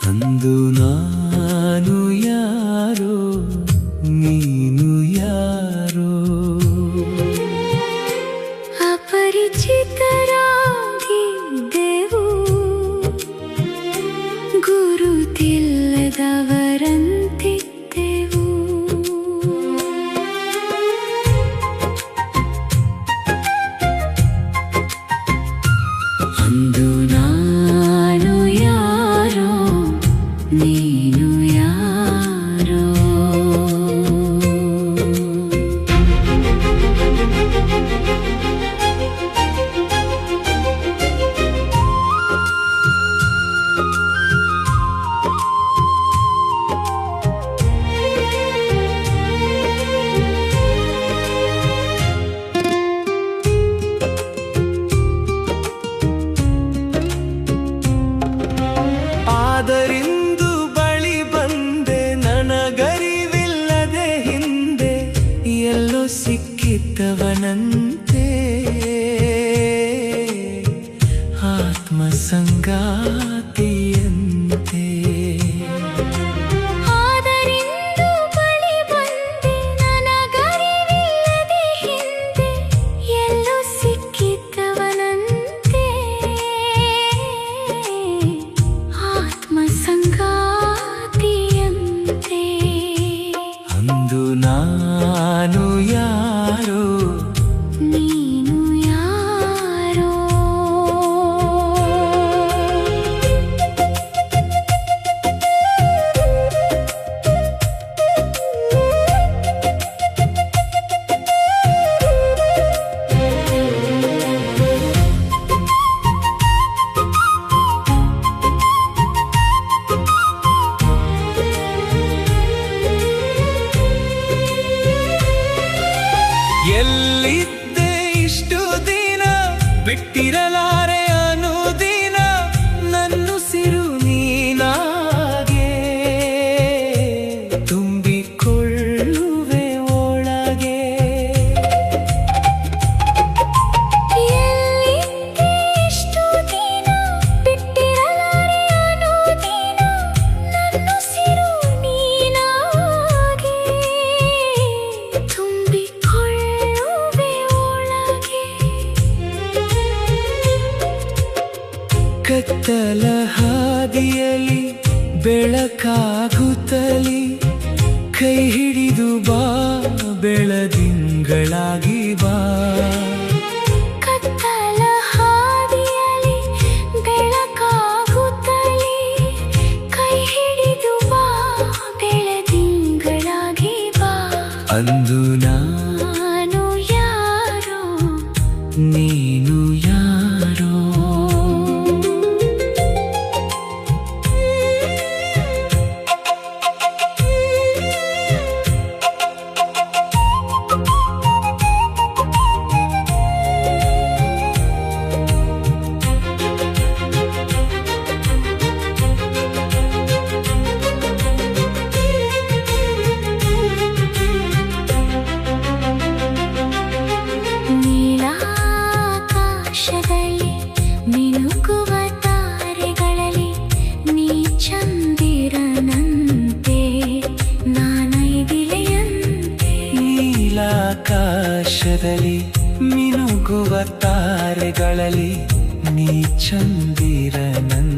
ಅಂದು ನಾನು ಯಾರೋ ನೀನು ಯಾರೋ ಅಪರಿಚಿತರಾಗಿದ್ದೆವು ಗುರುತಿಲ್ಲದವರಂತಿದ್ದೆವು ಅಂದು ನಾನು ಯಾರೋ ನೀನು ಯಾರೋ ಆದರಿಂದು ಬಳಿ ಬಂದೆ ನನಗರಿವಿಲ್ಲದೆ ಹಿಂದೆ ಎಲ್ಲೋ ಸಿಕ್ಕಿದ್ದವನಂತೆ ಆತ್ಮ ಸಂಗಾತಿಯಂತೆ ಆದರಿಂದು ಬಳಿ ಬಂದೆ ನನಗರಿವಿಲ್ಲದೆ ಹಿಂದೆ ಎಲ್ಲೋ ಸಿಕ್ಕಿದ್ದವನಂತೆ ಆತ್ಮ ಸಂಗಾತಿಯಂತೆ ಅಂದು ನಾನು ಯಾರೋ ನೀನು ಯಾರೋ ಎಲ್ಲಿದ್ದೆ ಇಷ್ಟು ದಿನ ಬಿಟ್ಟಿರಲಾರೆ ಅನುದಿನ ನನ್ನುಸಿರು ನೀನಾಗೆ ತುಂಬಿಕೊಳ್ಳುವೆ ಒಳಗೆ ಎಲ್ಲಿದ್ದೆ ಇಷ್ಟು ದಿನ ಬಿಟ್ಟಿರಲಾರೆ ಅನುದಿನ ನನ್ನುಸಿರು ನೀನಾಗೆ ತುಂಬಿಕೊಳ್ಳುವೆ ಒಳಗೆ ಕತ್ತಲ ಹಾದಿಯಲಿ ಬೆಳಕಾಗುತ್ತಲಿ ಕೈ ಹಿಡಿದು ಬಾ ಬೆಳದಿಂಗಳಾಗಿ ಬಾ ಕತ್ತಲ ಹಾದಿಯಲಿ ಬೆಳಕಾಗುತ್ತಲಿ ಕೈ ಹಿಡಿದು ಬಾ ಬೆಳದಿಂಗಳಾಗಿ ಬಾ ಅಂದು ನಾನು ಯಾರೋ ನೀನು ಯಾರೋ ನೀಲಾಕಾಶದಲ್ಲಿ ಮಿನುಗುವ ತಾರೆಗಳಲ್ಲಿ ನೀ ಚಂದಿರನಂತೆ ನಾನೈದಿಲೆಯಂತೆ ನೀಲಾಕಾಶದಲ್ಲಿ ಮಿನುಗುವ ತಾರೆಗಳಲ್ಲಿ ನೀ ಚಂದಿರನಂತೆ